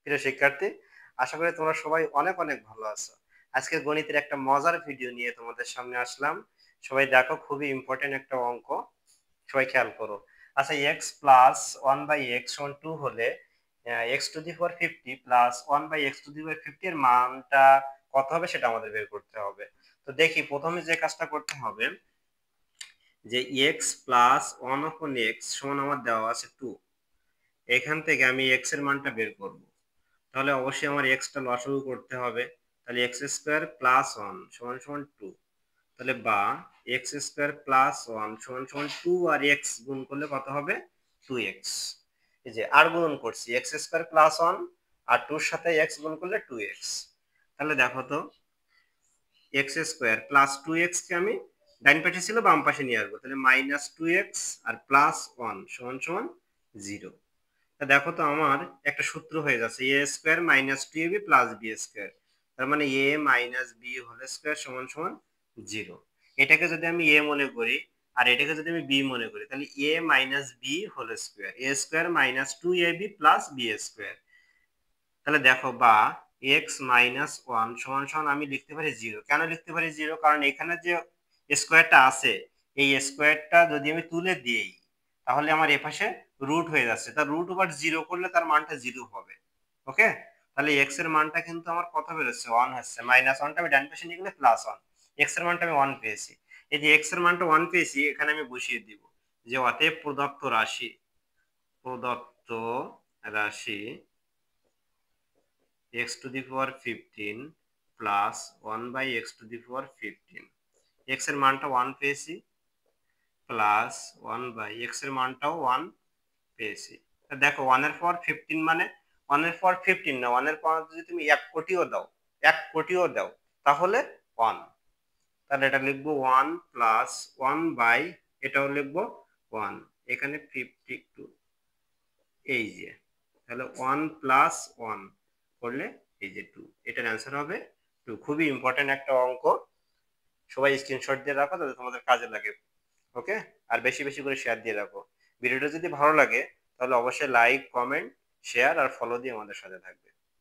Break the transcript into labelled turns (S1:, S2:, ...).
S1: প্রিয় শিক্ষার্থী, আশা করি তোমরা সবাই অনেক অনেক ভালো আছো। আজকে গণিতের একটা মজার ভিডিও নিয়ে তোমাদের সামনে আসলাম। সবাই দেখো, খুবই ইম্পর্টেন্ট একটা অঙ্ক, সবাই খেয়াল করো। আচ্ছা, x plus one by x সমান 2 হলে x to the power 50 plus one by x to the power 50 এর মানটা কত হবে সেটা আমাদের বের করতে হবে। তো দেখি, প্রথমে যে কাজটা করতে হবে, যে x plus one upon x সমান আমার দেওয়া আছে 2। এখান থেকে আমি এক্স এর মানটা বের করব। তাহলে অবশ্যই আমার এক্সটা লসাগু করতে হবে। তাহলে এক্স স্কোয়ার প্লাস ওয়ান সমান সমান 2। তাহলে বা এক্স স্কোয়ার প্লাস ওয়ান সমান সমান 2 আর এক্স গুণ করলে কত হবে? 2x। এই যে আর গুণন করছি, এক্স স্কোয়ার প্লাস ওয়ান আর 2 এর সাথে এক্স গুণ করলে 2x। তাহলে দেখো তো, এক্স স্কোয়ার প্লাস 2x কে আমি ডান পাশে ছিল বাম পাশে নিয়ে আসবো। তাহলে মাইনাস 2x আর প্লাস ওয়ান সমান সমান 0। দেখো তো, আমার একটা সূত্র হয়ে যাচ্ছে, এ square minus two A B plus B square. তার মানে এ মাইনাস বি হোল স্কোয়ার সমান সমান 0। এটাকে যদি আমি এ মনে করি আর এটাকে যদি আমি বি মনে করি, তাহলে এ minus B whole square, A square minus two A B plus B square. তাহলে দেখো, বা এক্স মাইনাস ওয়ান সমান সমান আমি লিখতে পারি 0। কেন লিখতে পারি 0? কারণ এখানে যে স্কোয়ারটা আছে, এই স্কোয়ারটা যদি আমি তুলে দিই তাহলে আমার এপাশে রুট হয়ে যাচ্ছে। তার রুট ওভার 0 করলে তার মানটা 0 হবে। ওকে, তাহলে এক্স এর মানটা কিন্তু আমার কত বেরোচ্ছে? 1 হচ্ছে। মাইনাস ওয়ানটা আমি ডান পাশে নিয়ে গেলে প্লাস 1, এক্স এর মানটা আমি 1 পেয়েছি। এই যে এক্স এর মানটা 1 পেয়েছি, এখানে আমি বসিয়ে দিব যে অতএব প্রদত্ত রাশি x to the power 15 plus 1 by x to the power 15। x এর মানটা 1 পেয়েছি, প্লাস 1 বাই x এর মানটাও 1 পেয়েছি। দেখো, 1 এর পাওয়ার 15 মানে 1 এর পাওয়ার 15 না, 1 এর পাওয়ার যদি তুমি 1 কোটিও দাও, 1 কোটিও দাও, তাহলে 1। তাহলে এটা লিখবো 1 প্লাস 1 বাই, এটাও লিখবো 1। এখানে 52, এই যে, তাহলে 1 প্লাস 1 করলে এই যে 2। এটার অ্যান্সার হবে 2। খুবই ইম্পর্টেন্ট একটা অঙ্ক, সবাই স্ক্রিনশট দিয়ে রাখো যাতে তোমাদের কাজে লাগে। ওকে, আর বেশি বেশি করে শেয়ার দিয়ে রাখো। ভিডিওটা যদি ভালো লাগে তাহলে অবশ্যই লাইক, কমেন্ট, শেয়ার আর ফলো দিয়ে আমাদের সাথে থাকবে।